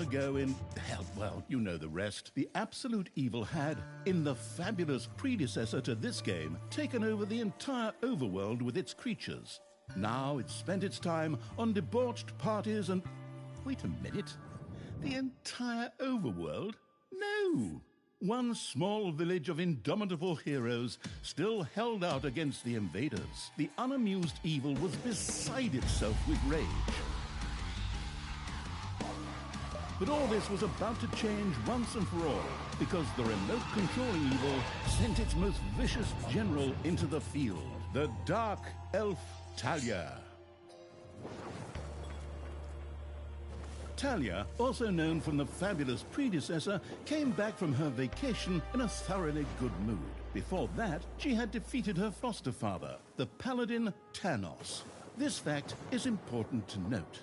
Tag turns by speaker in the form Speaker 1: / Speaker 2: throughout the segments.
Speaker 1: ago in, hell, well, you know the rest. The absolute evil had, in the fabulous predecessor to this game, taken over the entire overworld with its creatures. Now it spent its time on debauched parties and... Wait a minute. The entire overworld? No! One small village of indomitable heroes still held out against the invaders. The unamused evil was beside itself with rage. But all this was about to change once and for all, because the remote-controlling evil sent its most vicious general into the field, the Dark Elf Talia. Talia, also known from the fabulous predecessor, came back from her vacation in a thoroughly good mood. Before that, she had defeated her foster father, the paladin Thanos. This fact is important to note.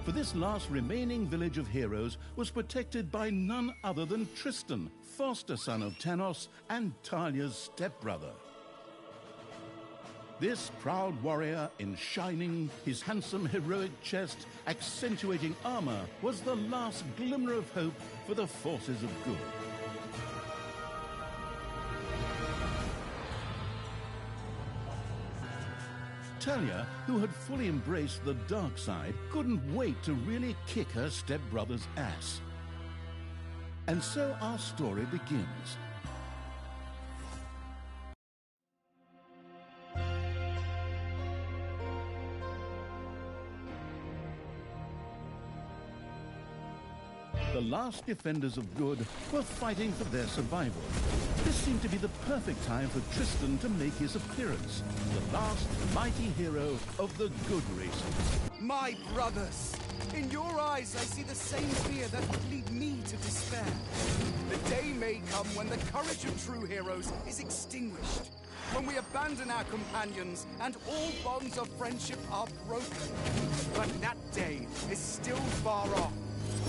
Speaker 1: For this last remaining village of heroes was protected by none other than Tristan, foster son of Thanos and Talia's stepbrother. This proud warrior in shining, his handsome heroic chest accentuating armor was the last glimmer of hope for the forces of good. Talia, who had fully embraced the dark side, couldn't wait to really kick her stepbrother's ass. And so our story begins. The last defenders of good were fighting for their survival. This seemed to be the perfect time for Tristan to make his appearance, the last mighty hero of the good races.
Speaker 2: My brothers, in your eyes I see the same fear that would lead me to despair. The day may come when the courage of true heroes is extinguished, when we abandon our companions and all bonds of friendship are broken. But that day is still far off.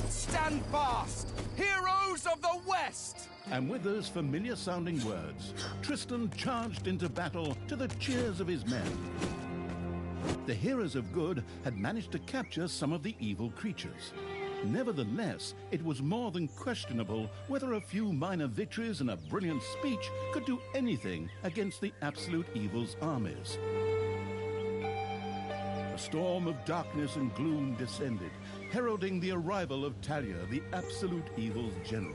Speaker 2: Stand fast, heroes of the West!
Speaker 1: And with those familiar-sounding words, Tristan charged into battle to the cheers of his men. The heroes of good had managed to capture some of the evil creatures. Nevertheless, it was more than questionable whether a few minor victories and a brilliant speech could do anything against the absolute evil's armies. A storm of darkness and gloom descended, heralding the arrival of Talia, the absolute evil's general.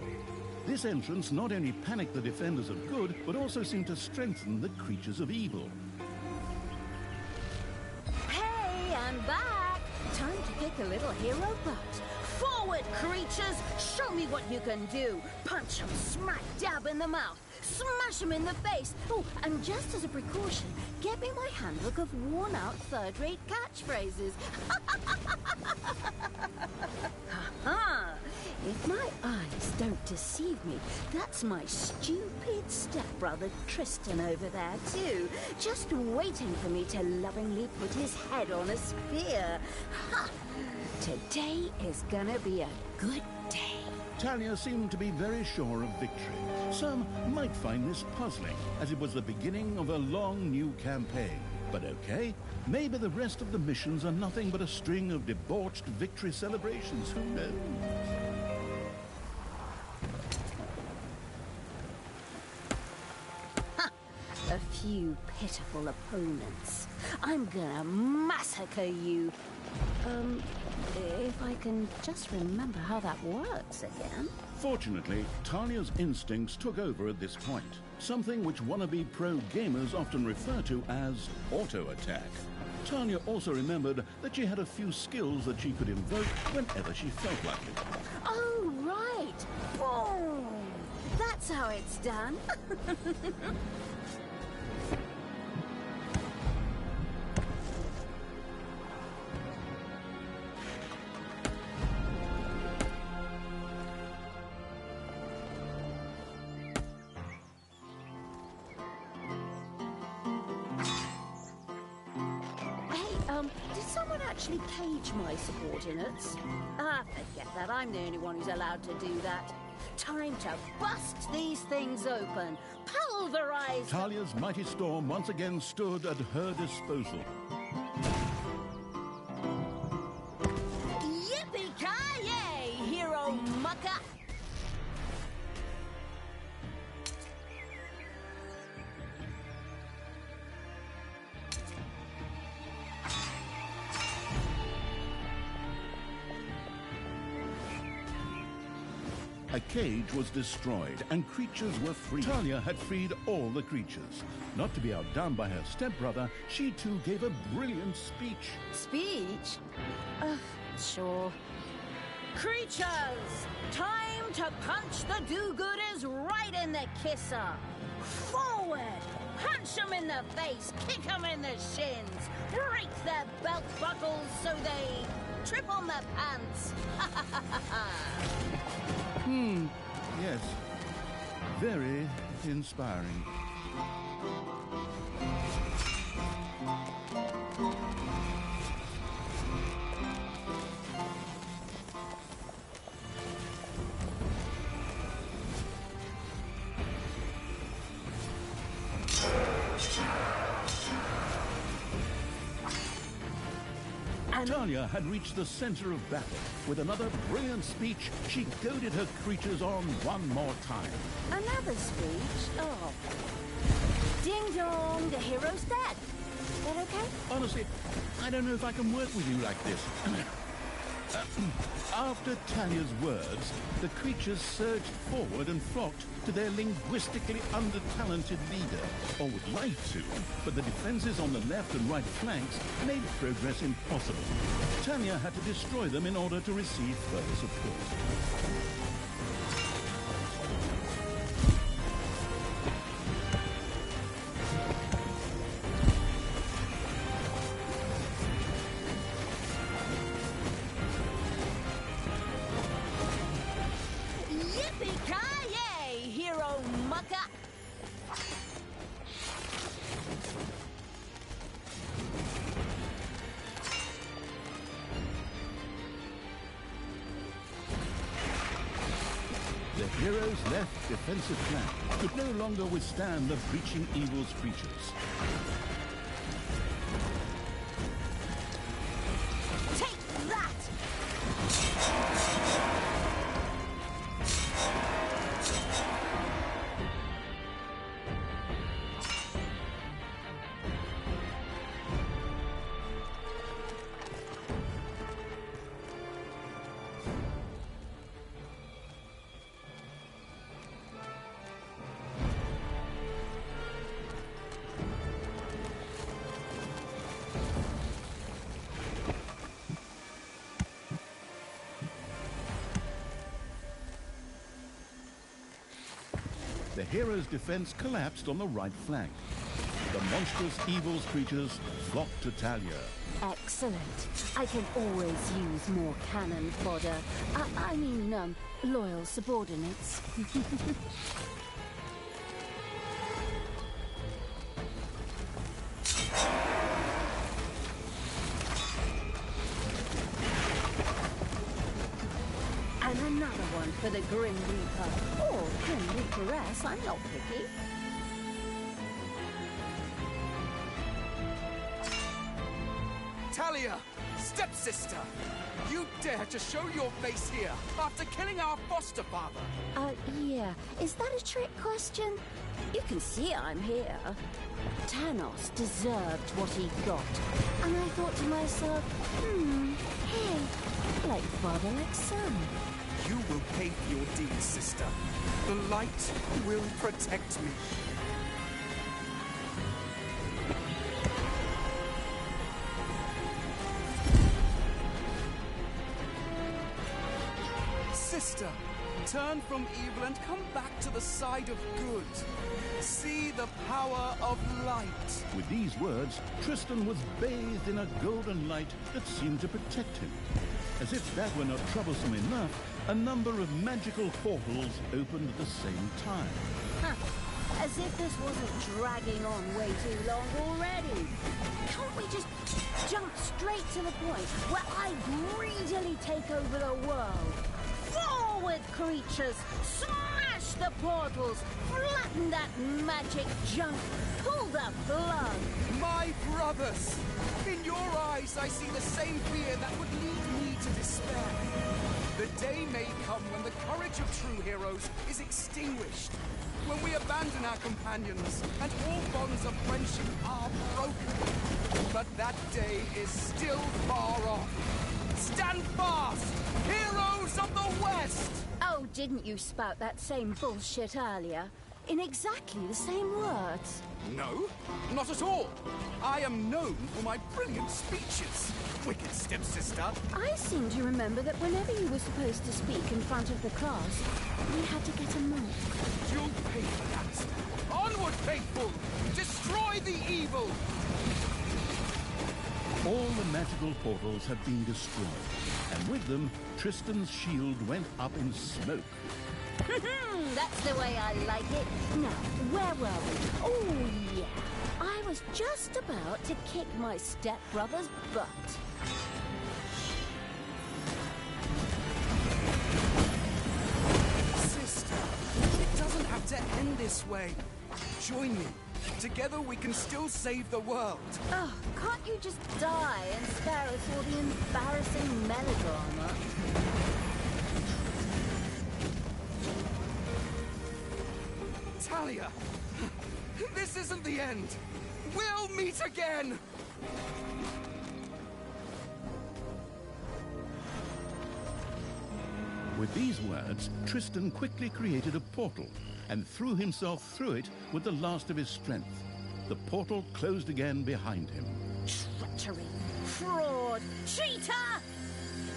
Speaker 1: This entrance not only panicked the defenders of good, but also seemed to strengthen the creatures of evil.
Speaker 3: Hey, I'm back! Time to kick a little hero butt. Forward, creatures! Show me what you can do! Punch them smack dab in the mouth! Smash them in the face! Oh, and just as a precaution, get me my handbook of worn-out third-rate catchphrases. Ha-ha! If my eyes don't deceive me, that's my stupid stepbrother Tristan over there too, just waiting for me to lovingly put his head on a spear. Ha! Today is gonna be a good day.
Speaker 1: Talia seemed to be very sure of victory. Some might find this puzzling, as it was the beginning of a long new campaign. But okay, maybe the rest of the missions are nothing but a string of debauched victory celebrations. Who knows?
Speaker 3: A few pitiful opponents. I'm gonna massacre you. If I can just remember how that works again.
Speaker 1: Fortunately, Talia's instincts took over at this point, something which wannabe pro gamers often refer to as auto-attack. Talia also remembered that she had a few skills that she could invoke whenever she felt like it.
Speaker 3: Oh, right! Boom! That's how it's done. Did someone actually cage my subordinates? Ah, forget that. I'm the only one who's allowed to do that. Time to bust these things open. Power pulverize them.
Speaker 1: Talia's mighty storm once again stood at her disposal.
Speaker 3: Yippee-ki-yay, hero mucker!
Speaker 1: A cage was destroyed and creatures were free. Talia had freed all the creatures. Not to be outdone by her stepbrother, she too gave a brilliant speech.
Speaker 3: Speech? Sure. Creatures! Time to punch the do-gooders right in the kisser! Forward! Punch them in the face, kick them in the shins, break their belt buckles so they trip on their pants!
Speaker 1: Yes, very inspiring. Talia had reached the center of battle. With another brilliant speech, she goaded her creatures on one more time.
Speaker 3: Another speech? Oh. Ding dong, the hero's dead. Is that okay?
Speaker 1: Honestly, I don't know if I can work with you like this. After Talia's words, the creatures surged forward and flocked to their linguistically under-talented leader, or would like to, but the defenses on the left and right flanks made progress impossible. Talia had to destroy them in order to receive further support.
Speaker 3: Yippee-ki-yay, hero mucker!
Speaker 1: The heroes' left defensive flank could no longer withstand the breaching evil's creatures.
Speaker 3: Take that!
Speaker 1: The hero's defense collapsed on the right flank. The monstrous evil's creatures flocked to Talia.
Speaker 3: Excellent. I can always use more cannon fodder. I mean, loyal subordinates. And another one for the Grim Reaper. Or Grim Reaperess, I'm not picky.
Speaker 2: Talia, stepsister, you dare to show your face here after killing our foster father?
Speaker 3: Yeah. Is that a trick question? You can see I'm here. Thanos deserved what he got. And I thought to myself, hey, like father, like son.
Speaker 2: You will pay for your deeds, sister. The light will protect me. Sister, turn from evil and come back to the side of good. See the power of light.
Speaker 1: With these words, Tristan was bathed in a golden light that seemed to protect him. As if that were not troublesome enough, a number of magical portals opened at the same time.
Speaker 3: Huh. As if this wasn't dragging on way too long already. Can't we just jump straight to the point where I greedily take over the world? Forward, creatures! Smash the portals! Flatten that magic junk! Pull the plug!
Speaker 2: My brothers! In your eyes, I see the same fear that would lead me to despair. The day may come when the courage of true heroes is extinguished. When we abandon our companions and all bonds of friendship are broken. But that day is still far off. Stand fast, heroes of the West!
Speaker 3: Oh, didn't you spout that same bullshit earlier? In exactly the same words.
Speaker 2: No, not at all. I am known for my brilliant speeches, wicked stepsister.
Speaker 3: I seem to remember that whenever you were supposed to speak in front of the class, we had to get a monk.
Speaker 2: You'll pay for that. Onward, faithful! Destroy the evil!
Speaker 1: All the magical portals had been destroyed, and with them, Tristan's shield went up in smoke.
Speaker 3: That's the way I like it. Now, where were we? Oh, yeah. I was just about to kick my stepbrother's butt.
Speaker 2: Sister, it doesn't have to end this way. Join me. Together we can still save the world.
Speaker 3: Oh, can't you just die and spare us all the embarrassing melodrama?
Speaker 2: Talia, this isn't the end. We'll meet again.
Speaker 1: With these words, Tristan quickly created a portal and threw himself through it with the last of his strength. The portal closed again behind him.
Speaker 3: Treachery! Fraud! Cheater!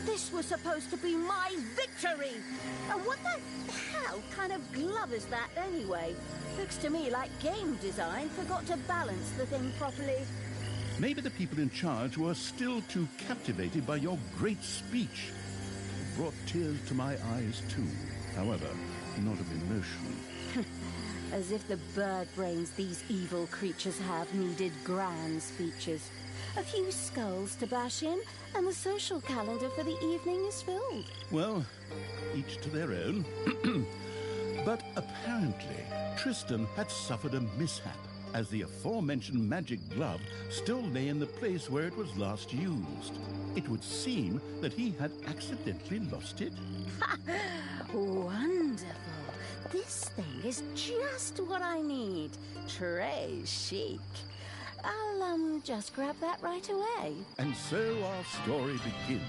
Speaker 3: This was supposed to be my victory! And what the hell kind of glove is that anyway? Looks to me like game design forgot to balance the thing properly.
Speaker 1: Maybe the people in charge were still too captivated by your great speech. It brought tears to my eyes too, however, not of emotion.
Speaker 3: As if the bird brains these evil creatures have needed grand speeches. A few skulls to bash in, and the social calendar for the evening is filled.
Speaker 1: Well, each to their own. But apparently, Tristan had suffered a mishap, as the aforementioned magic glove still lay in the place where it was last used. It would seem that he had accidentally lost it.
Speaker 3: Wonderful. This thing is just what I need. Très chic. I'll, just grab that right away.
Speaker 1: And so our story begins.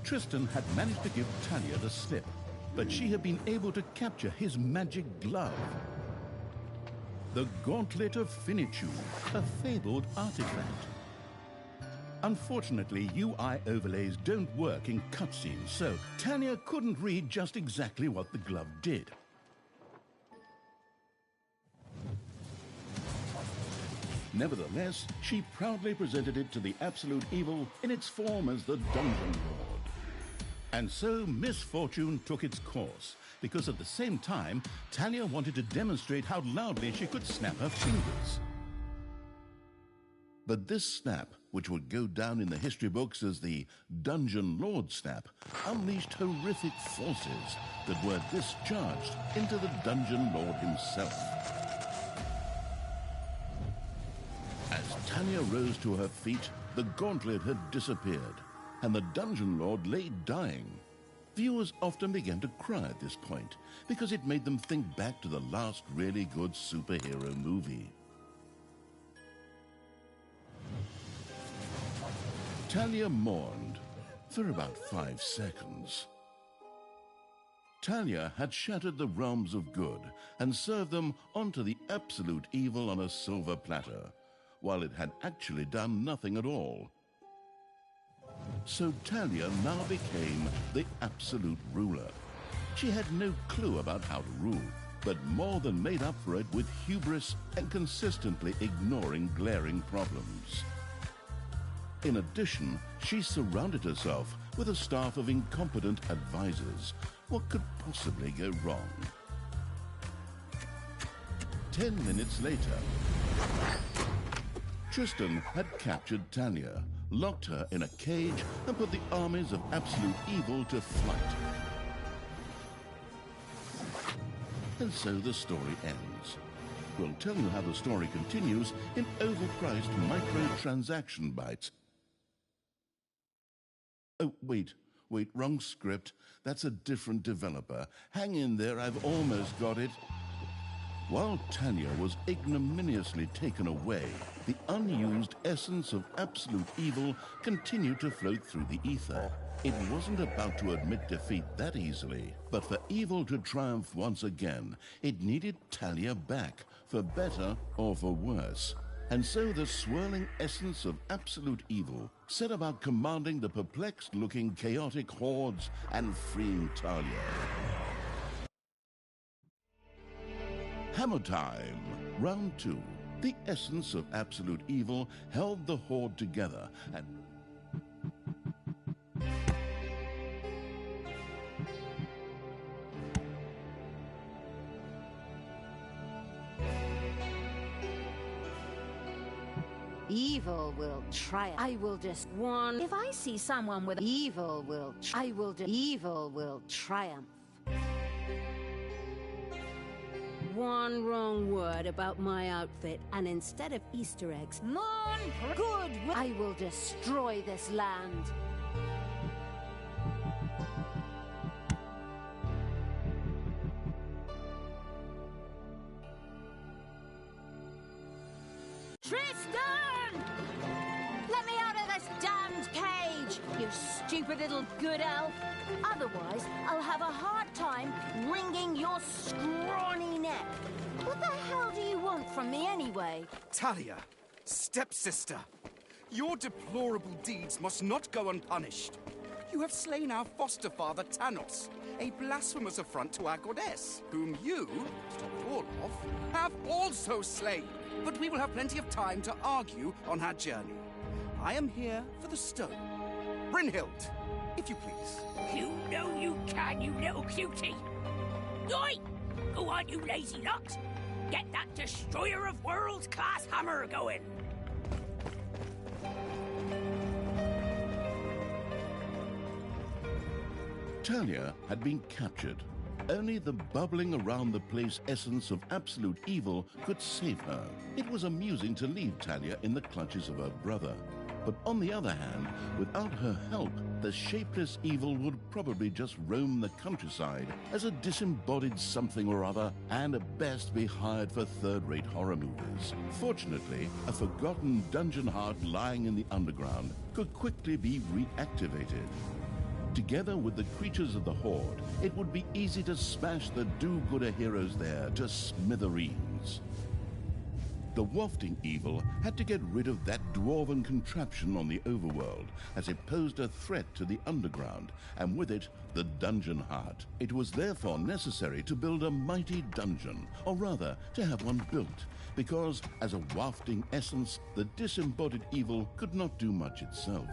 Speaker 1: Tristan had managed to give Talia the slip, but she had been able to capture his magic glove. The Gauntlet of Finitude, a fabled artifact. Unfortunately, UI overlays don't work in cutscenes, so Talia couldn't read just exactly what the glove did. Nevertheless, she proudly presented it to the Absolute Evil in its form as the Dungeon Lord. And so misfortune took its course, because at the same time, Talia wanted to demonstrate how loudly she could snap her fingers. But this snap, which would go down in the history books as the Dungeon Lord snap, unleashed horrific forces that were discharged into the Dungeon Lord himself. As Talia rose to her feet, the gauntlet had disappeared, and the Dungeon Lord lay dying. Viewers often began to cry at this point, because it made them think back to the last really good superhero movie. Talia mourned for about 5 seconds. Talia had shattered the realms of good and served them onto the Absolute Evil on a silver platter, while it had actually done nothing at all. So Talia now became the absolute ruler. She had no clue about how to rule, but more than made up for it with hubris and consistently ignoring glaring problems. In addition, she surrounded herself with a staff of incompetent advisors. What could possibly go wrong? 10 minutes later, Tristan had captured Talia, locked her in a cage, and put the armies of absolute evil to flight. And so the story ends. We'll tell you how the story continues in overpriced microtransaction bites. Oh, wait, wrong script. That's a different developer. Hang in there, I've almost got it. While Talia was ignominiously taken away, the unused essence of absolute evil continued to float through the ether. It wasn't about to admit defeat that easily, but for evil to triumph once again, it needed Talia back, for better or for worse. And so the swirling essence of absolute evil set about commanding the perplexed-looking chaotic hordes and freeing Talia. Hammer time! Round 2. The essence of absolute evil held the horde together and...
Speaker 3: Evil will triumph. I will just warn. If I see someone with evil will evil will triumph. One wrong word about my outfit, and instead of Easter eggs, good, I will destroy this land. Tristan! Let me out of this damned cage, you stupid little good elf. Otherwise, I'll have a hard time wringing your scrawny neck. What the hell do you want from me anyway?
Speaker 2: Talia, stepsister, your deplorable deeds must not go unpunished. You have slain our foster father, Tanos, a blasphemous affront to our goddess, whom you, to top it all off, have also slain. But we will have plenty of time to argue on our journey. I am here for the stone. Brynhild, if you please.
Speaker 4: You know you can, you little cutie. Oi! Go on, you lazy locks. Get that destroyer of worlds class hammer going.
Speaker 1: Talia had been captured. Only the bubbling around the place essence of absolute evil could save her. It was amusing to leave Talia in the clutches of her brother. But on the other hand, without her help, the shapeless evil would probably just roam the countryside as a disembodied something or other, and at best be hired for third-rate horror movies. Fortunately, a forgotten dungeon heart lying in the underground could quickly be reactivated. Together with the creatures of the Horde, it would be easy to smash the do-gooder heroes there to smithereens. The wafting evil had to get rid of that dwarven contraption on the overworld, as it posed a threat to the underground, and with it, the dungeon heart. It was therefore necessary to build a mighty dungeon, or rather, to have one built, because as a wafting essence, the disembodied evil could not do much itself.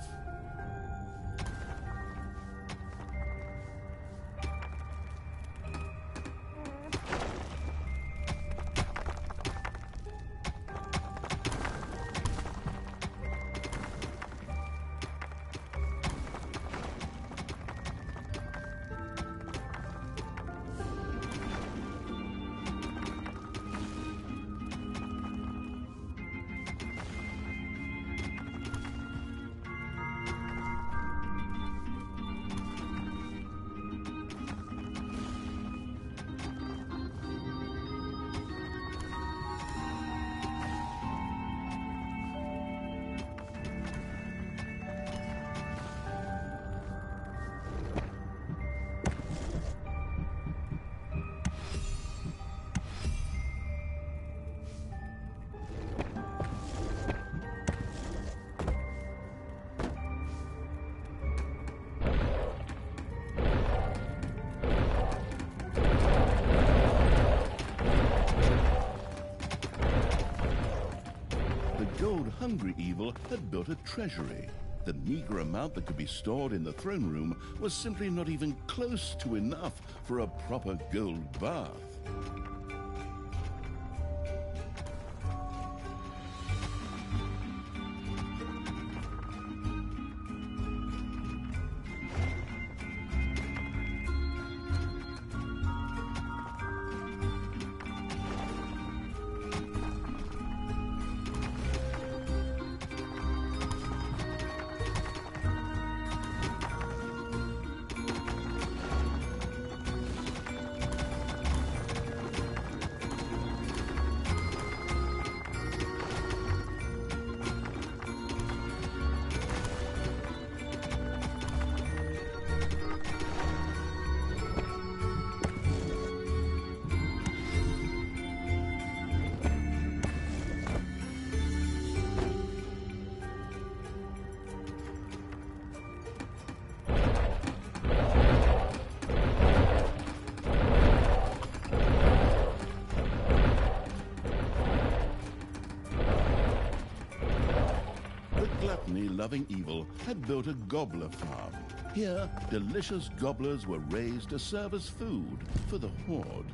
Speaker 1: Gold-hungry evil had built a treasury. The meager amount that could be stored in the throne room was simply not even close to enough for a proper gold bath. food-loving evil had built a gobbler farm. Here, delicious gobblers were raised to serve as food for the Horde.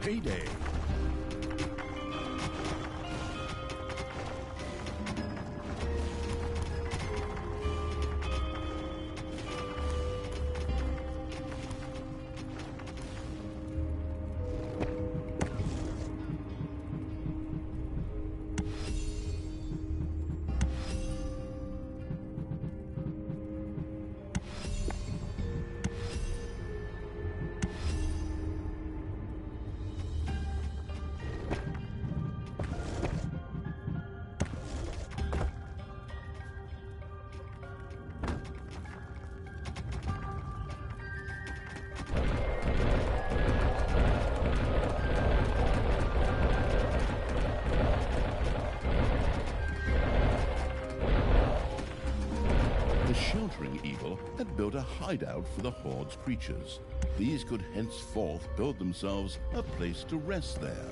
Speaker 1: Payday. Sheltering evil had built a hideout for the Horde's creatures. These could henceforth build themselves a place to rest there.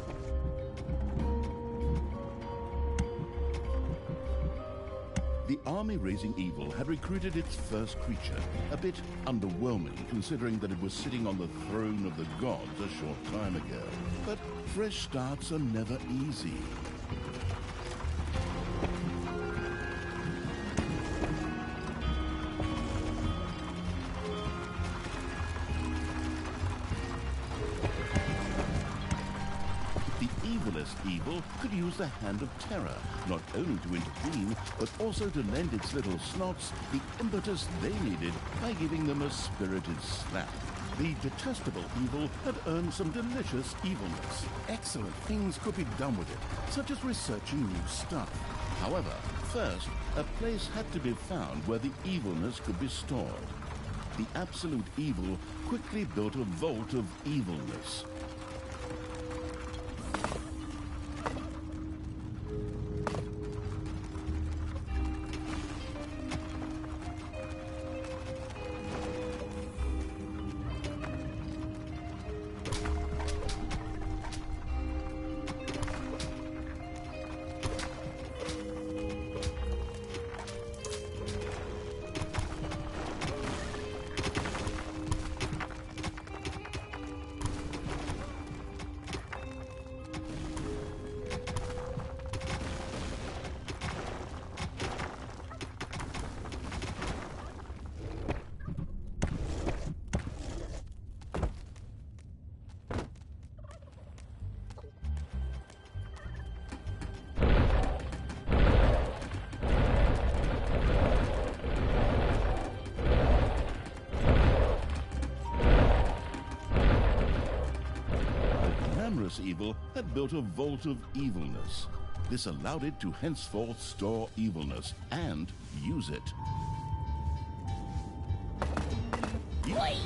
Speaker 1: The army-raising evil had recruited its first creature, a bit underwhelming considering that it was sitting on the throne of the gods a short time ago. But fresh starts are never easy. Evil could use the Hand of Terror, not only to intervene, but also to lend its little snots the impetus they needed by giving them a spirited slap. The detestable evil had earned some delicious evilness. Excellent things could be done with it, such as researching new stuff. However, first, a place had to be found where the evilness could be stored. The absolute evil quickly built a vault of evilness. Evil had built a vault of evilness. This allowed it to henceforth store evilness and use it.
Speaker 4: Oi!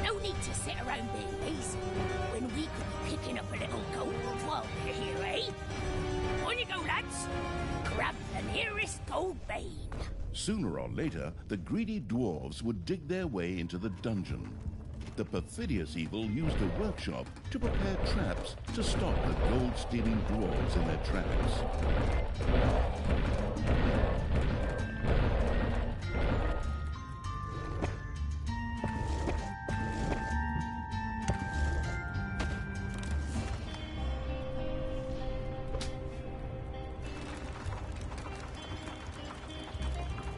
Speaker 4: No need to sit around babies when we could be picking up a little gold while we're here, eh? On you go, lads! Grab the nearest gold vein.
Speaker 1: Sooner or later, the greedy dwarves would dig their way into the dungeon. The perfidious evil used the workshop to prepare traps to stop the gold-stealing dwarves in their tracks.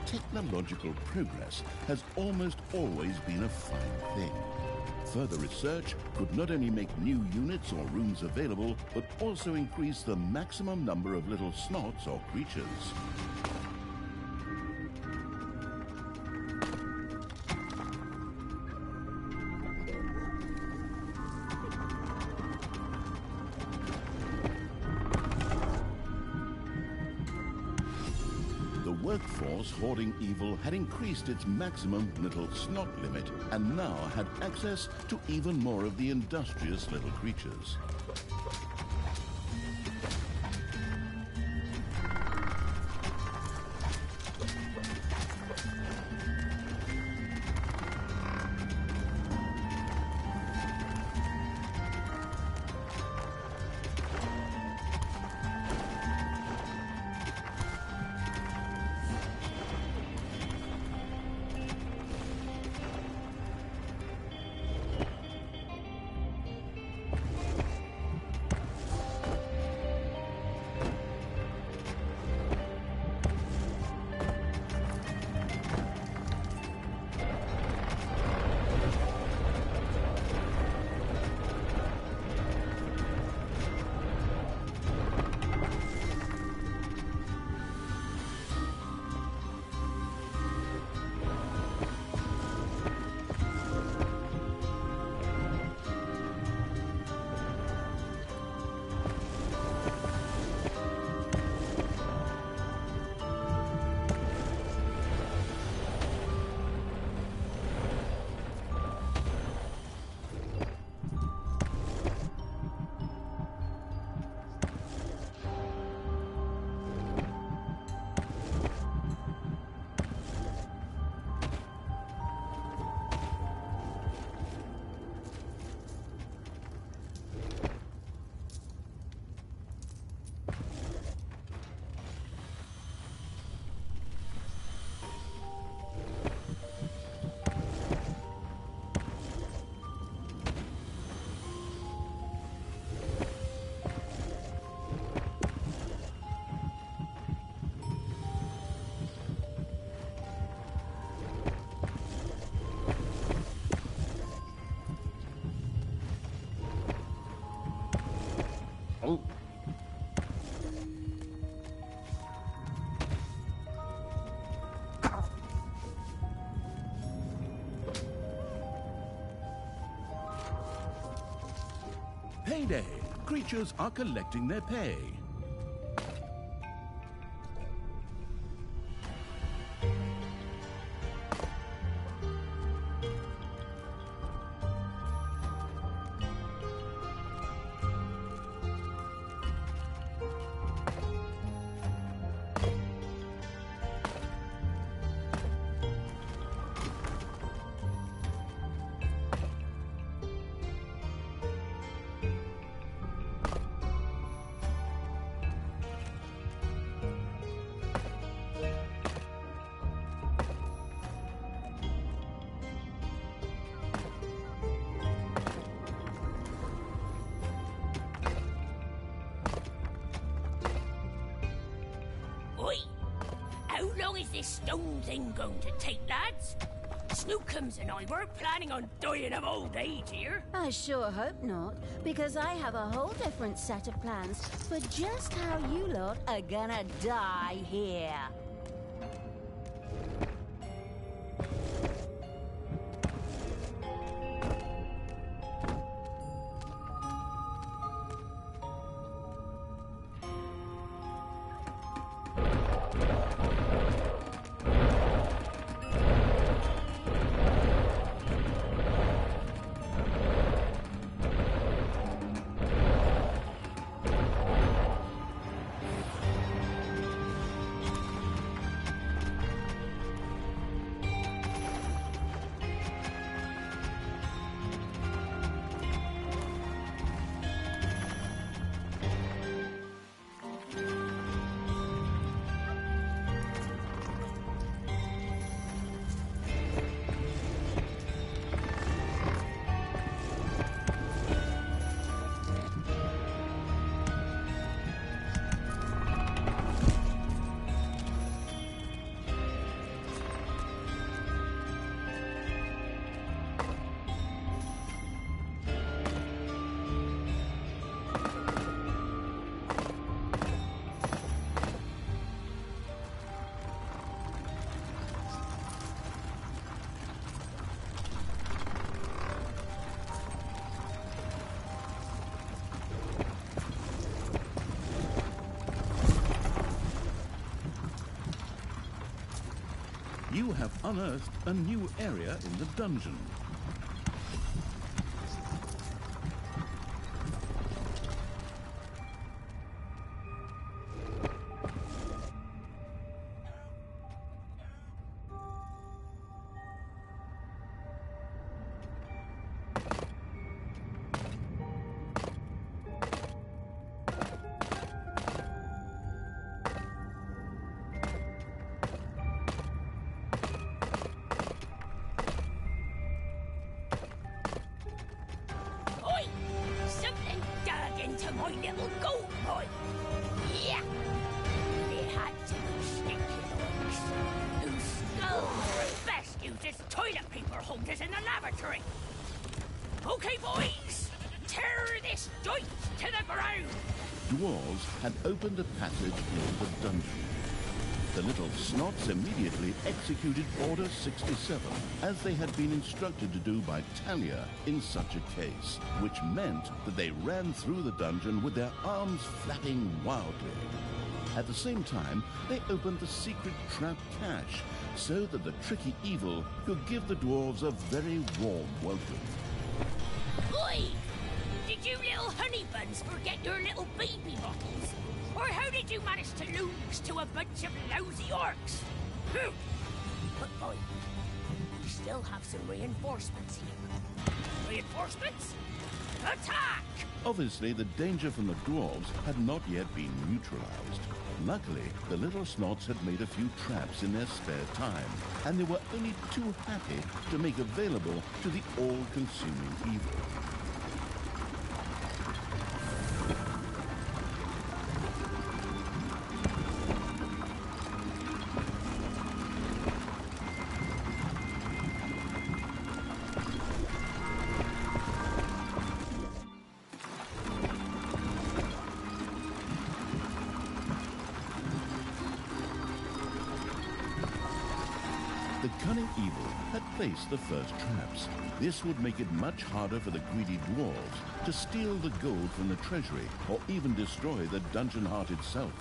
Speaker 1: technological progress has almost always been a fine thing. Further research could not only make new units or rooms available, but also increase the maximum number of little snots or creatures. Workforce hoarding evil had increased its maximum little snot limit and now had access to even more of the industrious little creatures. Payday! Creatures are collecting their pay.
Speaker 4: How long is this stone thing going to take, lads? Snookums and I weren't planning on dying of old age here.
Speaker 3: I sure hope not, because I have a whole different set of plans for just how you lot are gonna die here.
Speaker 1: You have unearthed a new area in the dungeon.
Speaker 4: My little gold boy. Yeah. They had to be sneaky orcs whose skulls were best used as toilet paper holders in the lavatory. Okay, boys, tear this joint to the ground.
Speaker 1: Dwarves had opened a passage into the dungeon. The little snots immediately executed Order 67, as they had been instructed to do by Talia in such a case, which meant that they ran through the dungeon with their arms flapping wildly. At the same time, they opened the secret trap cache, so that the tricky evil could give the dwarves a very warm welcome.
Speaker 4: Oi! Did you little honey buns forget your little baby bottles? Or how did you manage to lose to a bunch of lousy orcs? But boy, we still have some reinforcements here. Reinforcements? Attack!
Speaker 1: Obviously, the danger from the dwarves had not yet been neutralized. Luckily, the little snots had made a few traps in their spare time, and they were only too happy to make available to the all-consuming evil. The cunning evil had placed the first traps. This would make it much harder for the greedy dwarves to steal the gold from the treasury or even destroy the dungeon heart itself.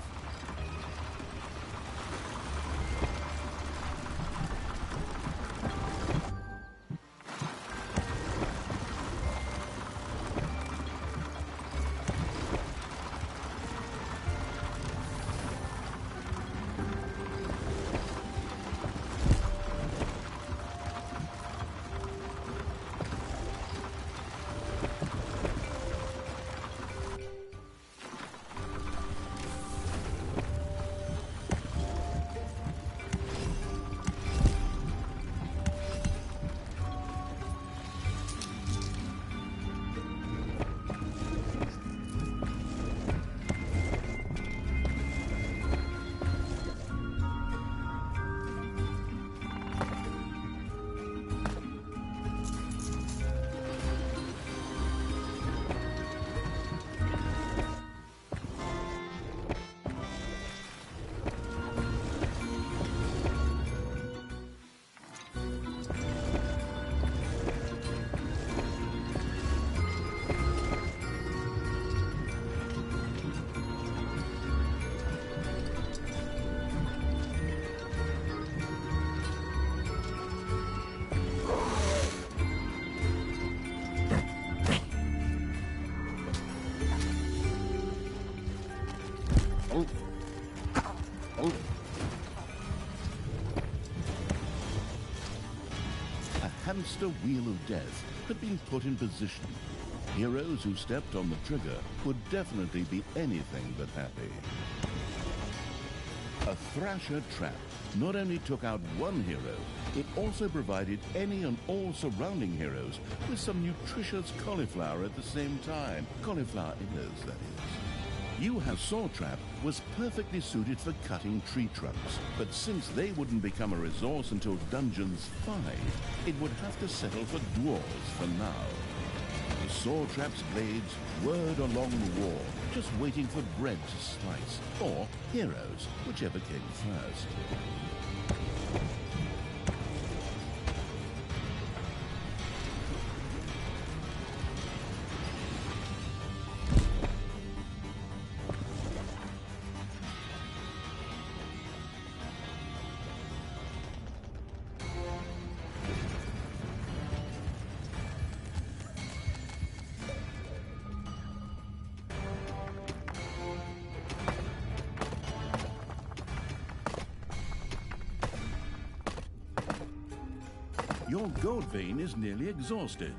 Speaker 1: A hamster wheel of death had been put in position. Heroes who stepped on the trigger would definitely be anything but happy. A Thrasher trap not only took out one hero, it also provided any and all surrounding heroes with some nutritious cauliflower at the same time. Cauliflower ears, that is. Yuha's saw trap was perfectly suited for cutting tree trunks, but since they wouldn't become a resource until Dungeons 5, it would have to settle for dwarves for now. The saw trap's blades whirred along the wall, just waiting for bread to slice, or heroes, whichever came first. Your gold vein is nearly exhausted.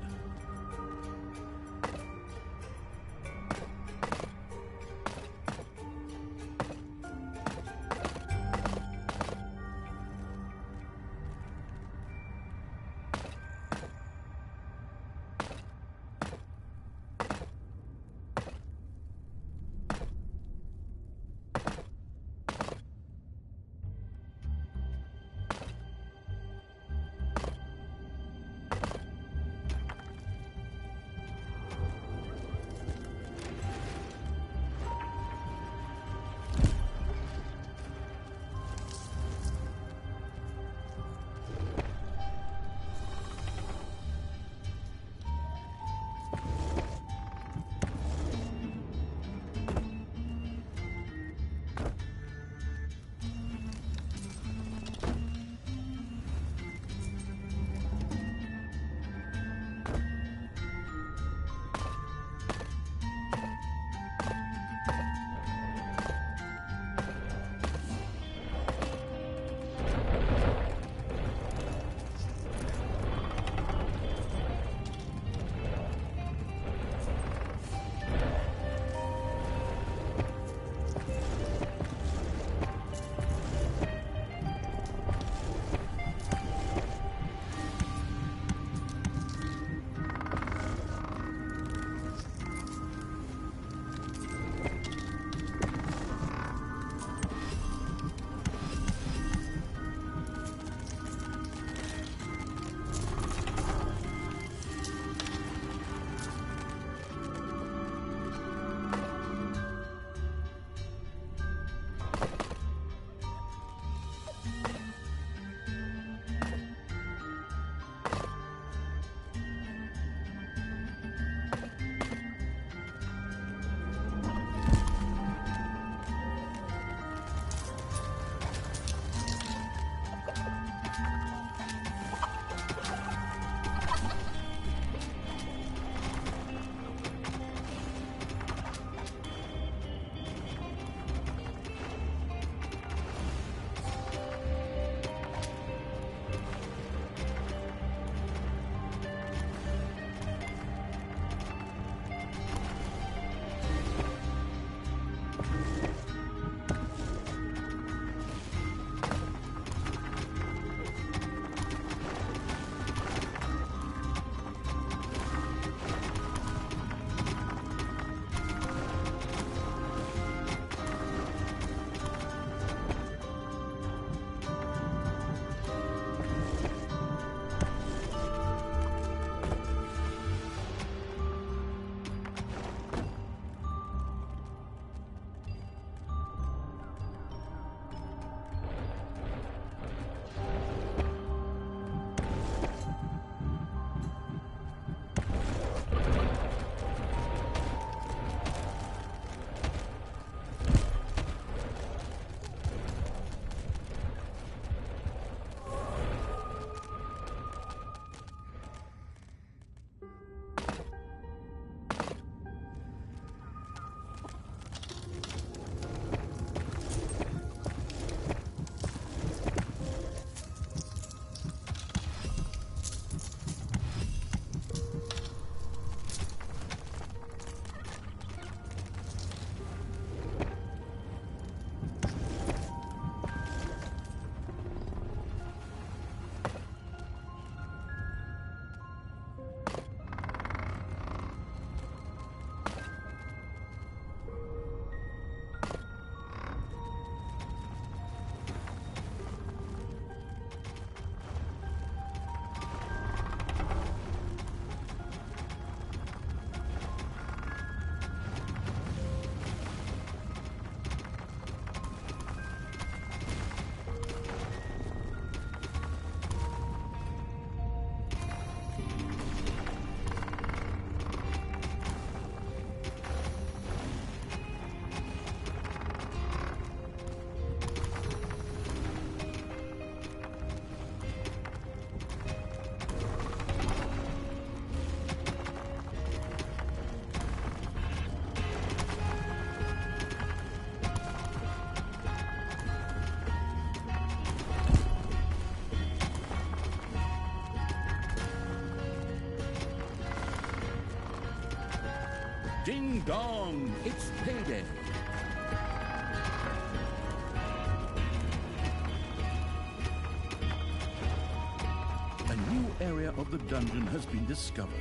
Speaker 1: Ding dong, it's payday. A new area of the dungeon has been discovered.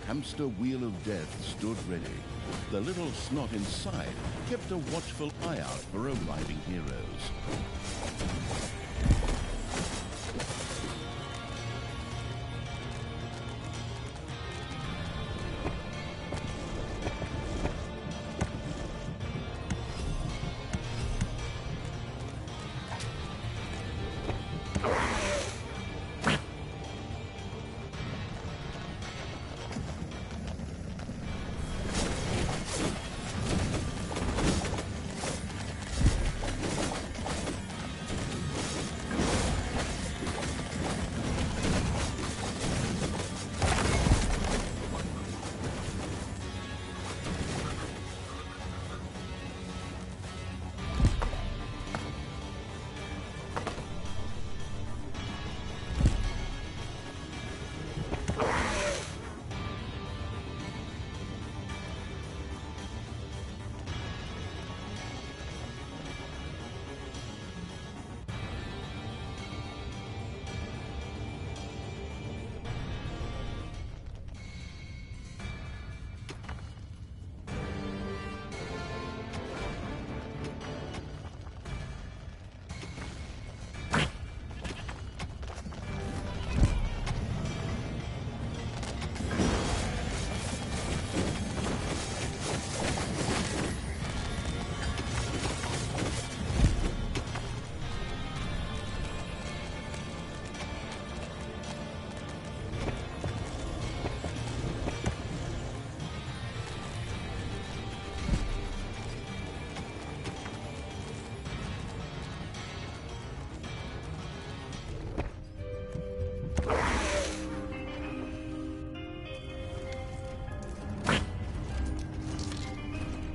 Speaker 1: Hamster wheel of death stood ready. The little snot inside kept a watchful eye out for arriving heroes.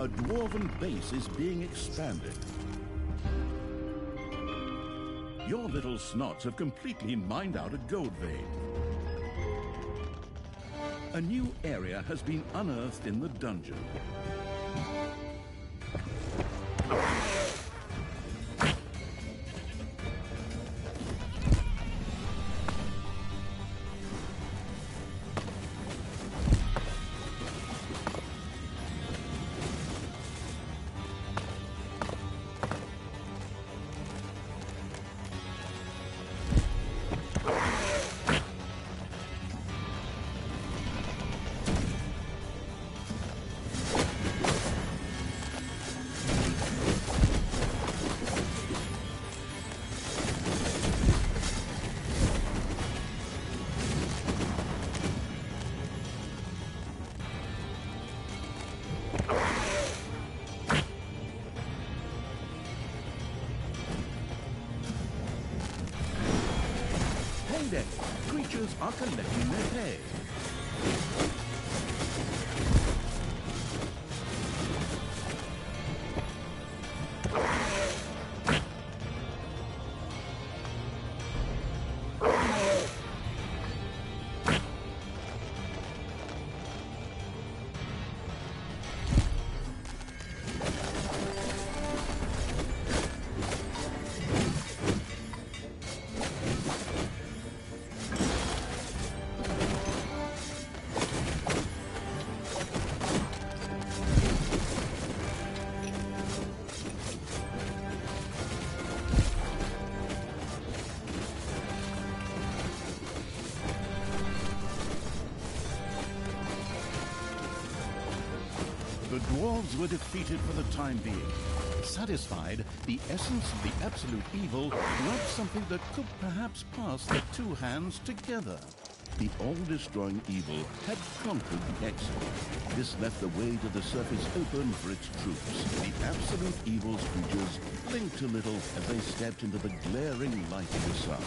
Speaker 1: A dwarven base is being expanded. Your little snots have completely mined out a gold vein. A new area has been unearthed in the dungeon. day, creatures are collecting their pay. The dwarves were defeated for the time being. Satisfied, the essence of the absolute evil grabbed something that could perhaps pass the two hands together. The all-destroying evil had conquered the excellent. This left the way to the surface open for its troops. The absolute evil's creatures blinked a little as they stepped into the glaring light of the sun.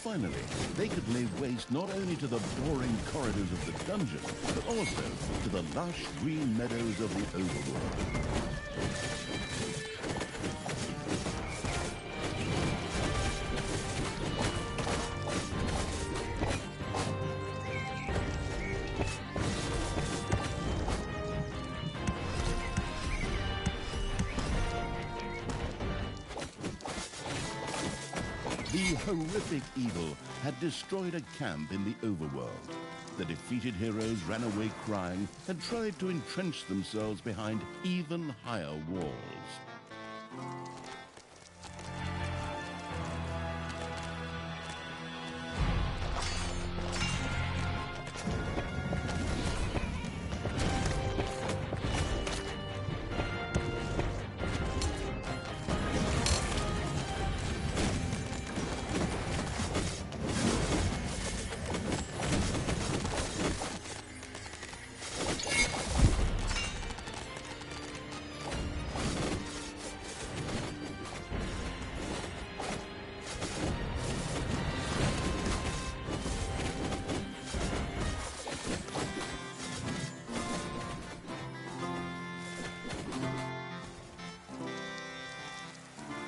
Speaker 1: Finally, they could lay waste not only to the boring corridors of the dungeon, but also to the lush green meadows of the overworld. The horrific evil had destroyed a camp in the overworld. The defeated heroes ran away crying and tried to entrench themselves behind even higher walls.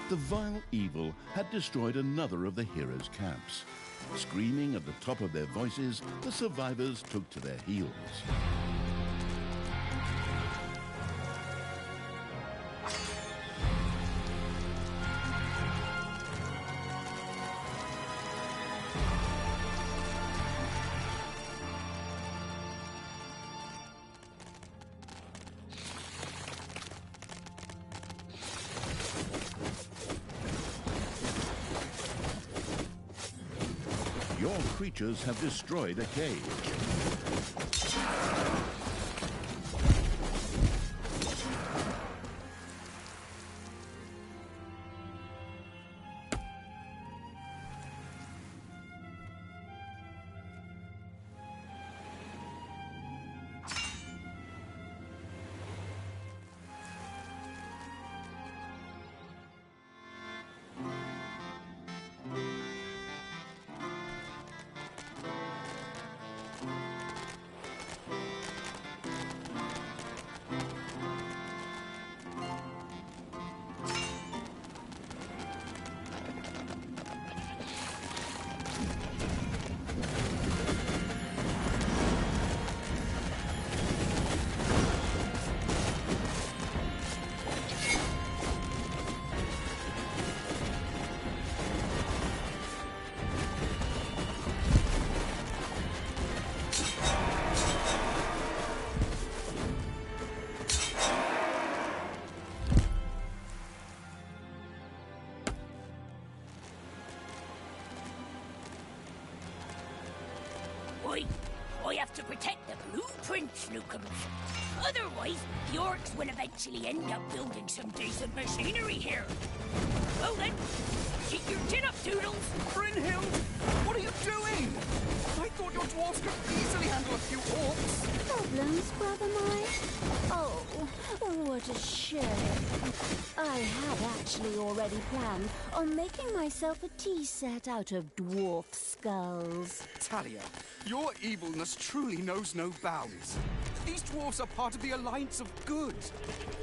Speaker 1: The vile evil had destroyed another of the heroes' camps. Screaming at the top of their voices, the survivors took to their heels. Your creatures have destroyed a cage.
Speaker 4: I have to protect the blueprint, Snookums. Otherwise, the orcs will eventually end up building some decent machinery here. Well then, keep your chin up, Toodles.
Speaker 2: Brynhild, what are you doing? I thought your dwarves could easily handle a few orcs.
Speaker 3: Problems, Brother Mike? Oh, what a shame. I had actually already planned on making myself a tea set out of dwarf skulls.
Speaker 2: Talia, your evilness truly knows no bounds. These dwarves are part of the Alliance of Good.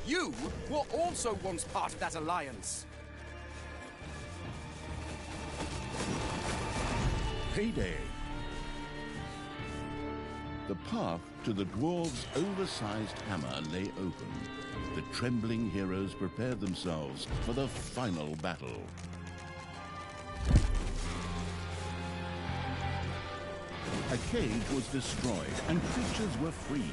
Speaker 2: You were also once part of that alliance.
Speaker 1: Payday. The path to the dwarves' oversized hammer lay open. The trembling heroes prepared themselves for the final battle. A cage was destroyed and creatures were freed.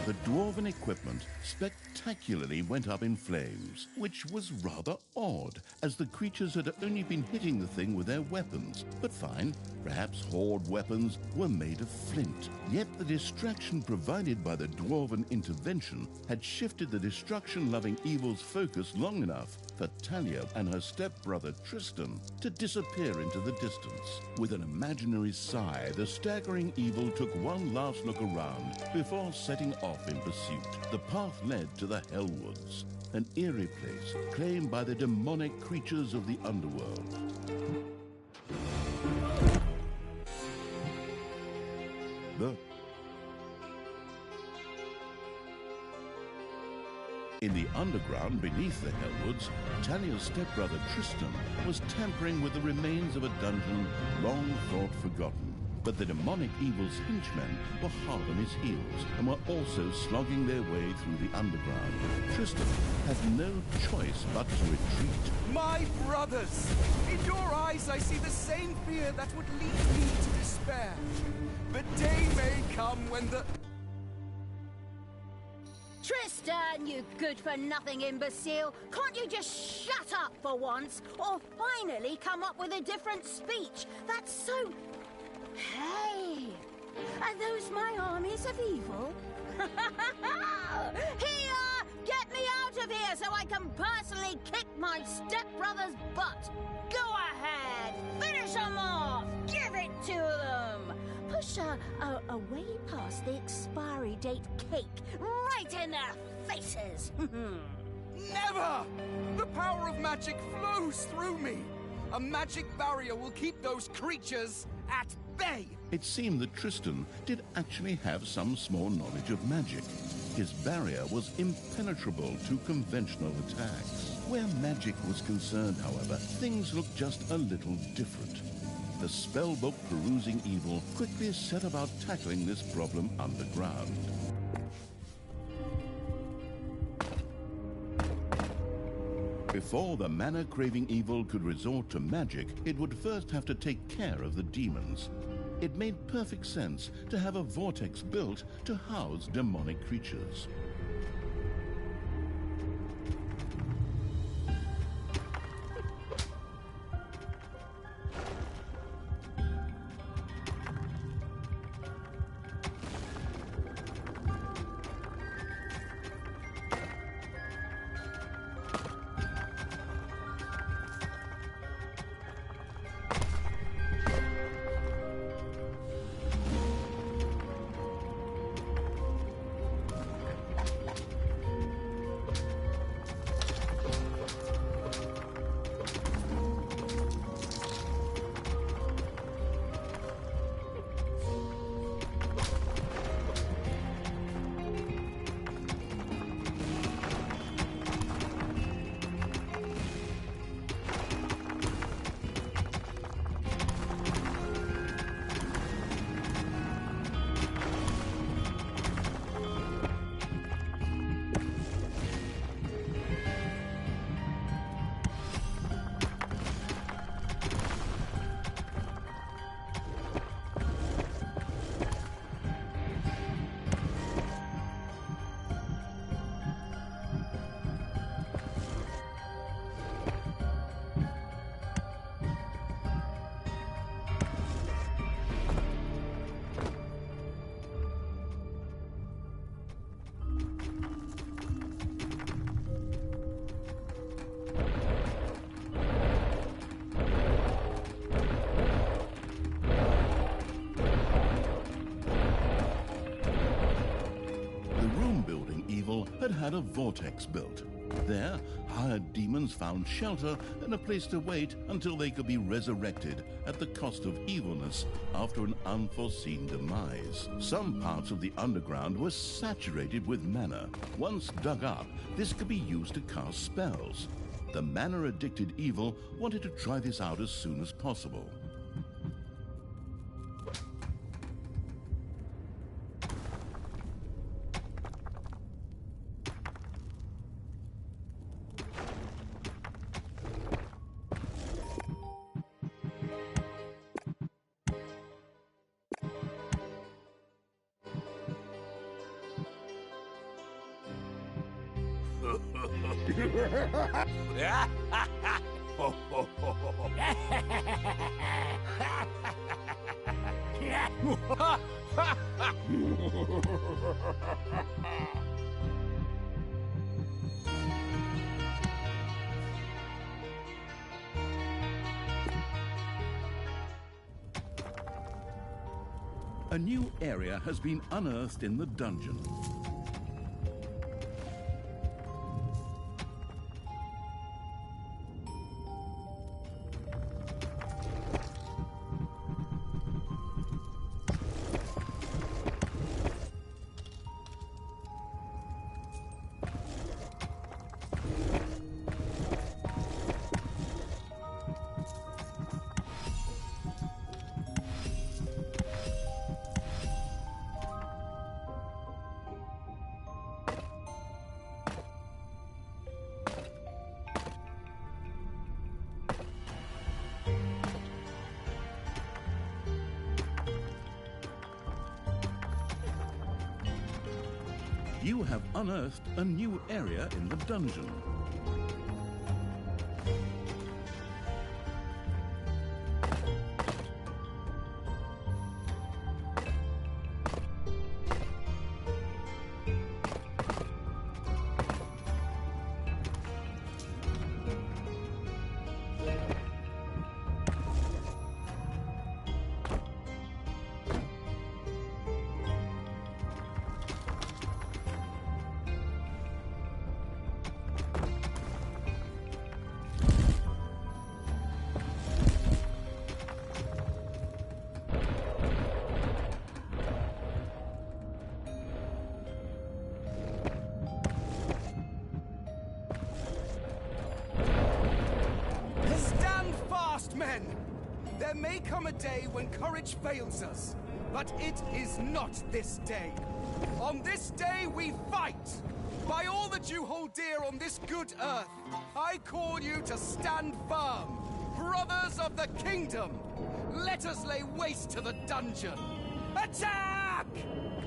Speaker 1: The dwarven equipment spectacularly went up in flames, which was rather odd, as the creatures had only been hitting the thing with their weapons. But fine, perhaps horde weapons were made of flint. Yet the distraction provided by the dwarven intervention had shifted the destruction-loving evil's focus long enough for Talia and her stepbrother Tristan to disappear into the distance. With an imaginary sigh, the staggering evil took one last look around before setting off in pursuit. The path led to the Hellwoods, an eerie place claimed by the demonic creatures of the underworld. In the underground beneath the Hellwoods, Talia's stepbrother Tristan was tampering with the remains of a dungeon long thought forgotten. But the demonic evil's henchmen were hard on his heels and were also slogging their way through the underground. Tristan had no choice but to retreat.
Speaker 2: My brothers! In your eyes I see the same fear that would lead me to despair. The day may come when the...
Speaker 3: Tristan, you good-for-nothing imbecile! Can't you just shut up for once? Or finally come up with a different speech? That's so... Hey! Are those my armies of evil? Here! Get me out of here so I can personally kick my stepbrother's butt! Go ahead! Finish them off! Give it to them! Push away past the expiry date cake, right in their faces!
Speaker 2: Never! The power of magic flows through me! A magic barrier will keep those creatures at bay!
Speaker 1: It seemed that Tristan did actually have some small knowledge of magic. His barrier was impenetrable to conventional attacks. Where magic was concerned, however, things looked just a little different. The spellbook perusing evil quickly set about tackling this problem underground. Before the mana-craving evil could resort to magic, it would first have to take care of the demons. It made perfect sense to have a vortex built to house demonic creatures. had had a vortex built. There, hired demons found shelter and a place to wait until they could be resurrected at the cost of evilness after an unforeseen demise. Some parts of the underground were saturated with mana. Once dug up, this could be used to cast spells. The mana-addicted evil wanted to try this out as soon as possible. A new area has been unearthed in the dungeon. You have unearthed a new area in the dungeon.
Speaker 2: Men, there may come a day when courage fails us, but it is not this day. On this day we fight! By all that you hold dear on this good earth, I call you to stand firm! Brothers of the kingdom! Let us lay waste to the dungeon! Attack!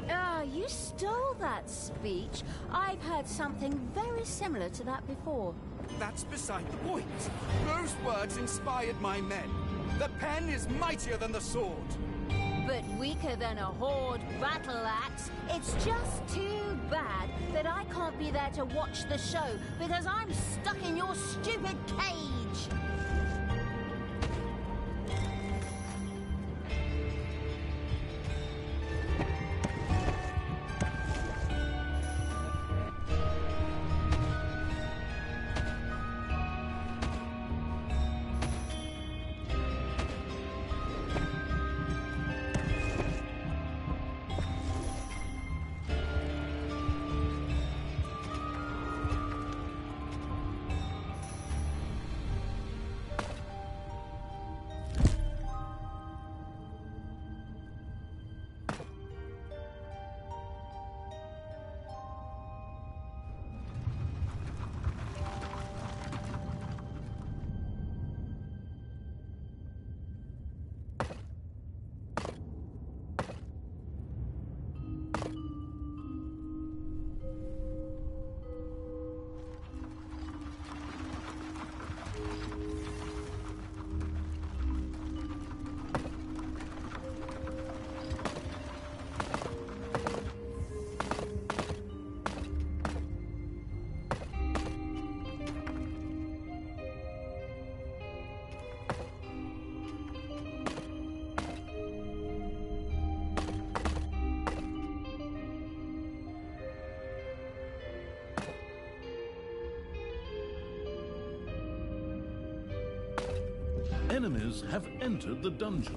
Speaker 3: Ah, you stole that speech. I've heard something very similar to that before.
Speaker 2: That's beside the point. Those words inspired my men. The pen is mightier than the sword.
Speaker 3: But weaker than a horde battle axe. It's just too bad that I can't be there to watch the show because I'm stuck in your stupid cage.
Speaker 1: Enemies have entered the dungeon.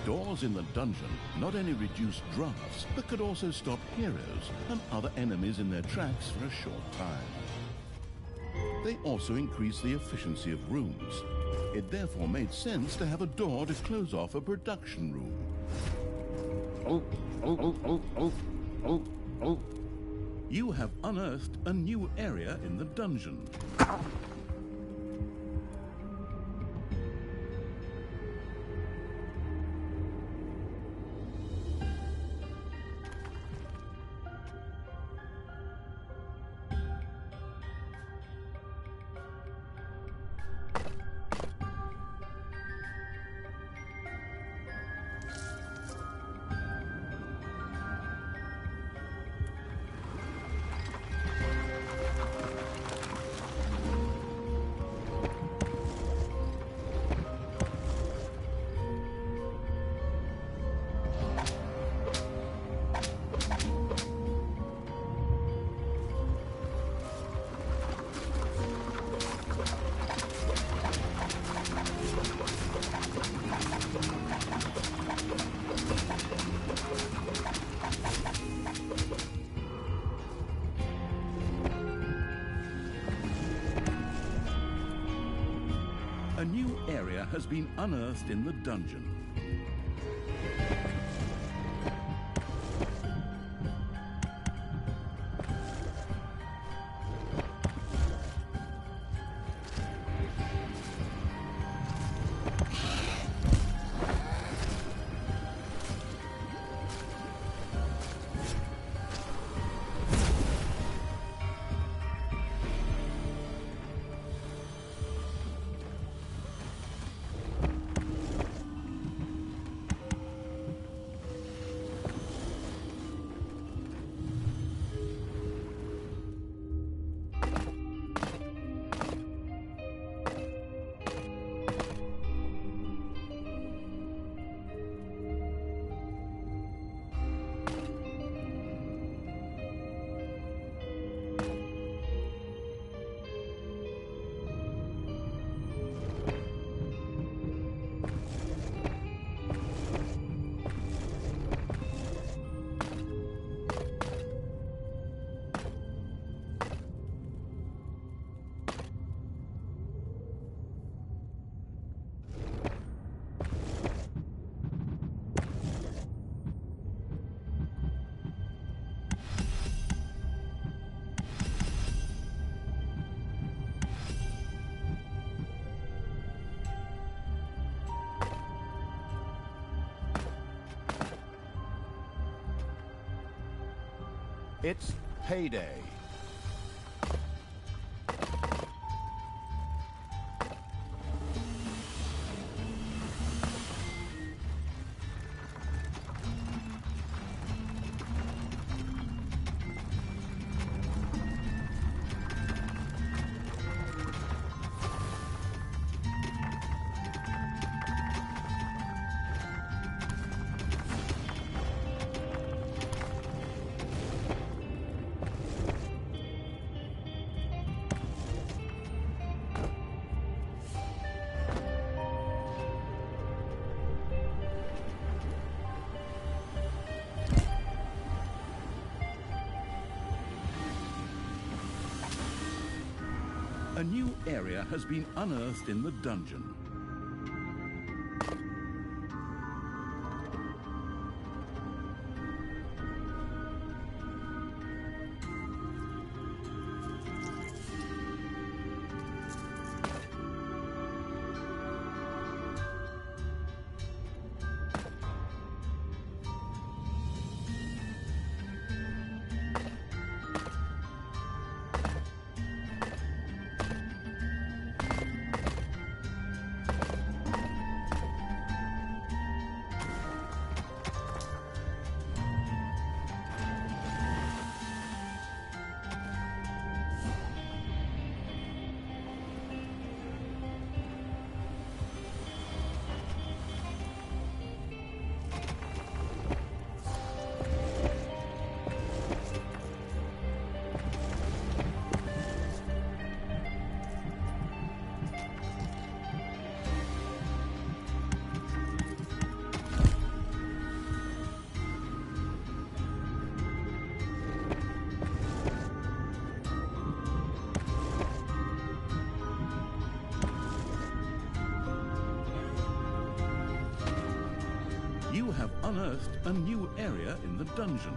Speaker 1: Doors in the dungeon not only reduce drafts, but could also stop heroes and other enemies in their tracks for a short time. They also increase the efficiency of rooms. It therefore made sense to have a door to close off a production room. You have unearthed a new area in the dungeon. A new area has been unearthed in the dungeon.
Speaker 2: It's payday.
Speaker 1: A new area has been unearthed in the dungeon. You have unearthed a new area in the dungeon.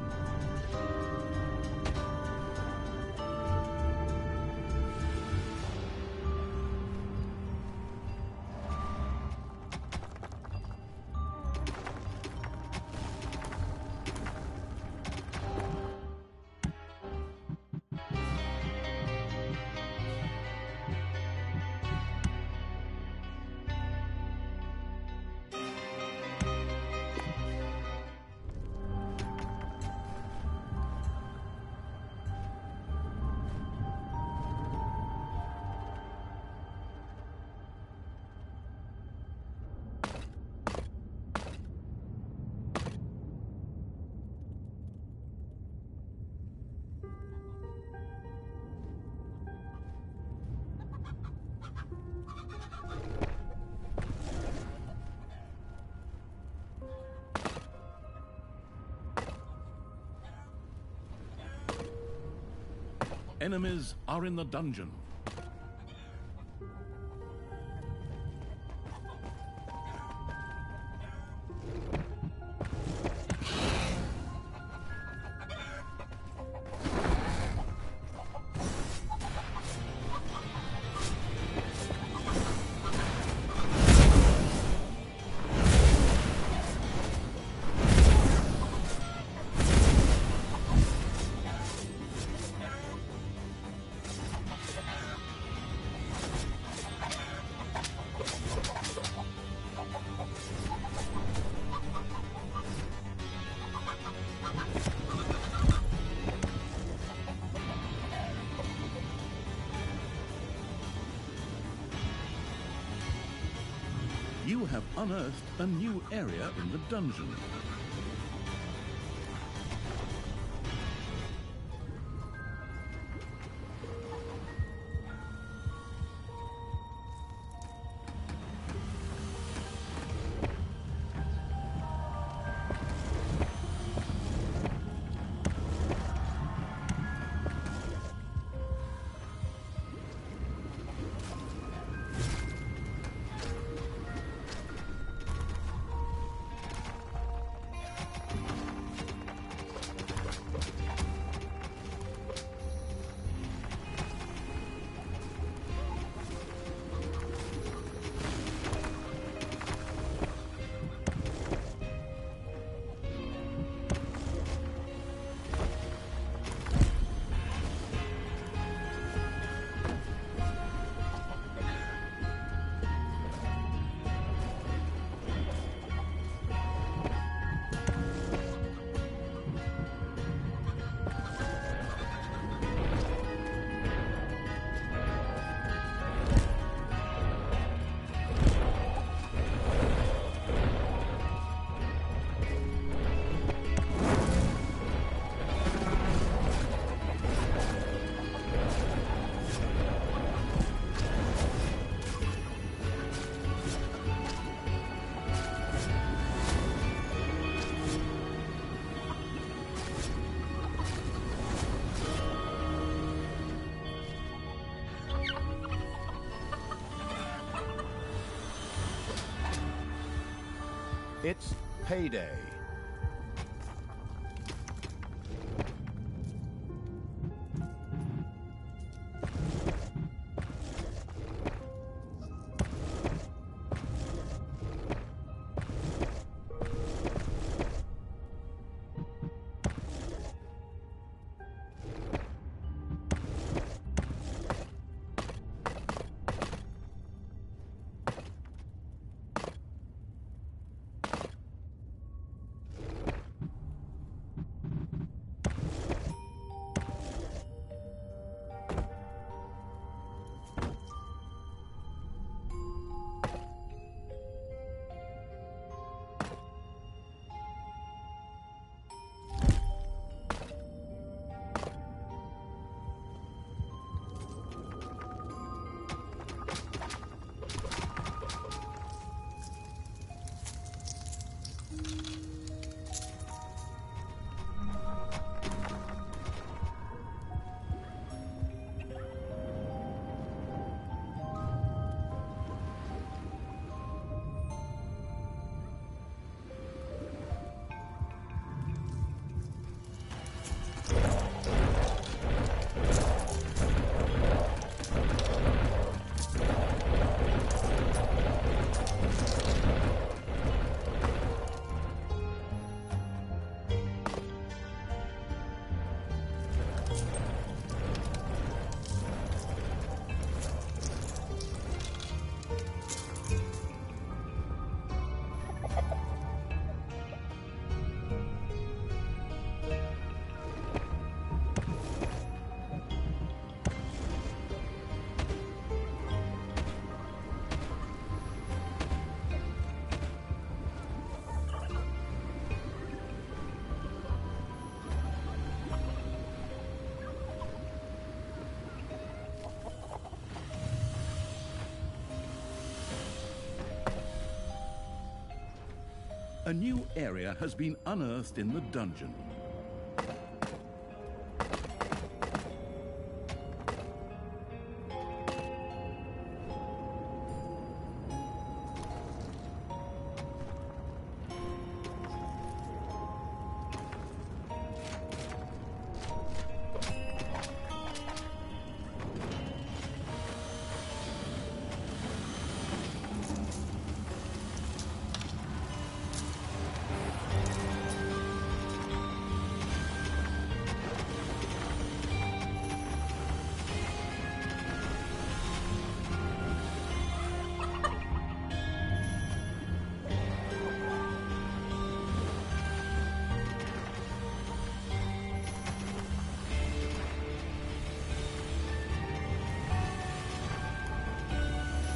Speaker 1: Enemies are in the dungeon. You have unearthed a new area in the dungeon.
Speaker 5: It's payday.
Speaker 1: A new area has been unearthed in the dungeon.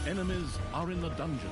Speaker 1: Enemies are in the dungeon.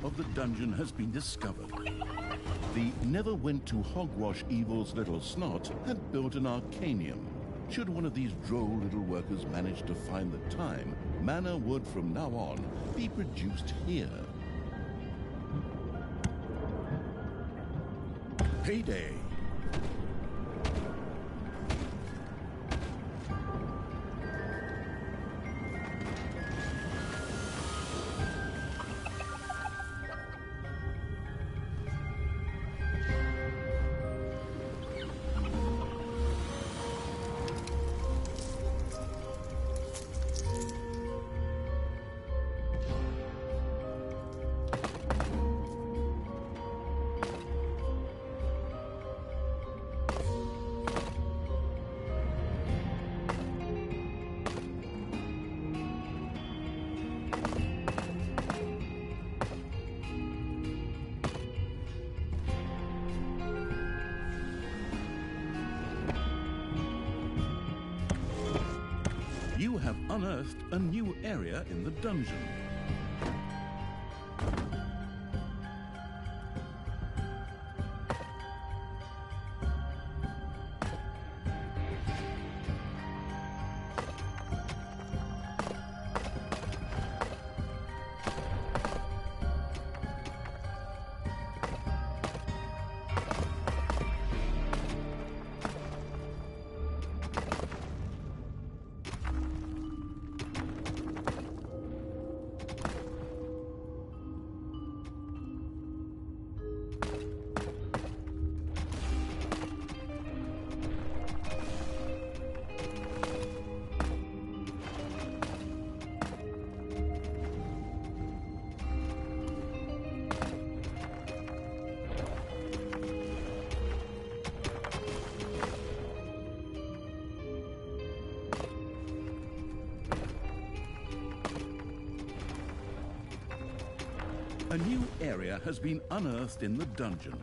Speaker 1: Of the dungeon has been discovered. The never went to hogwash evil's little snot had built an arcanium. Should one of these droll little workers manage to find the time, mana would from now on be produced here. Payday! You have unearthed a new area in the dungeon. A new area has been unearthed in the dungeon.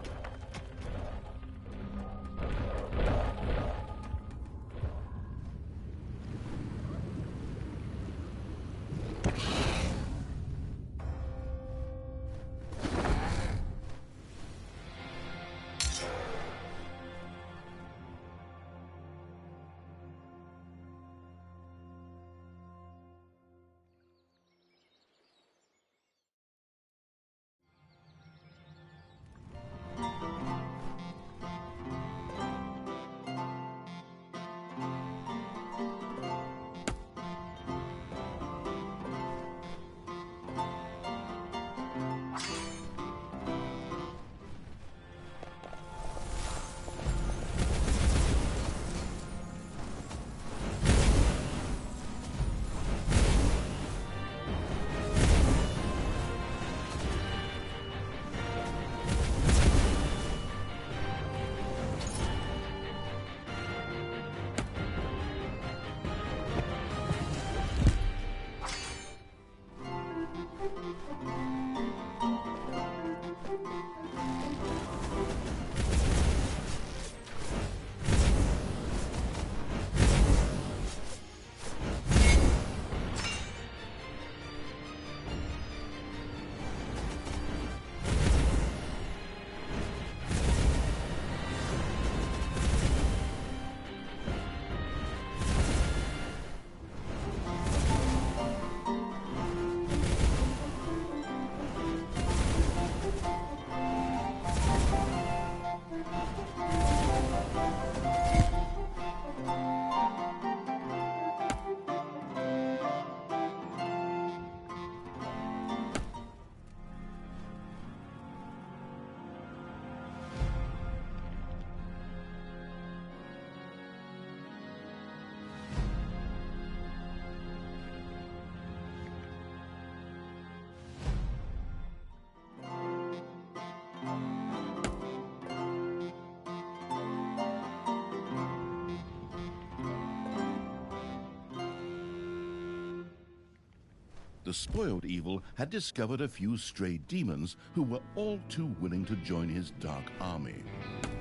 Speaker 1: The spoiled evil had discovered a few stray demons who were all too willing to join his dark army.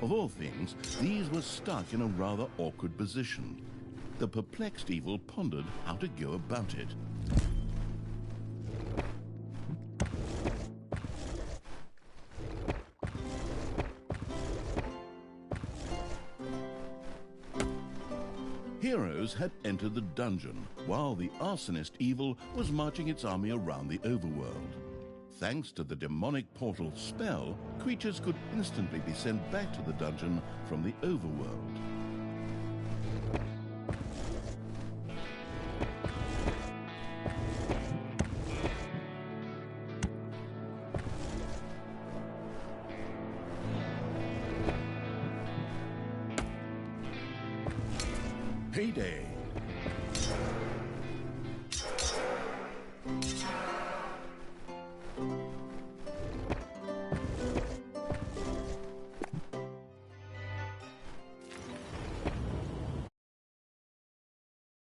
Speaker 1: Of all things, these were stuck in a rather awkward position. The perplexed evil pondered how to go about it. Heroes had entered the dungeon, while the arsonist evil was marching its army around the overworld. Thanks to the demonic portal spell, creatures could instantly be sent back to the dungeon from the overworld. Payday.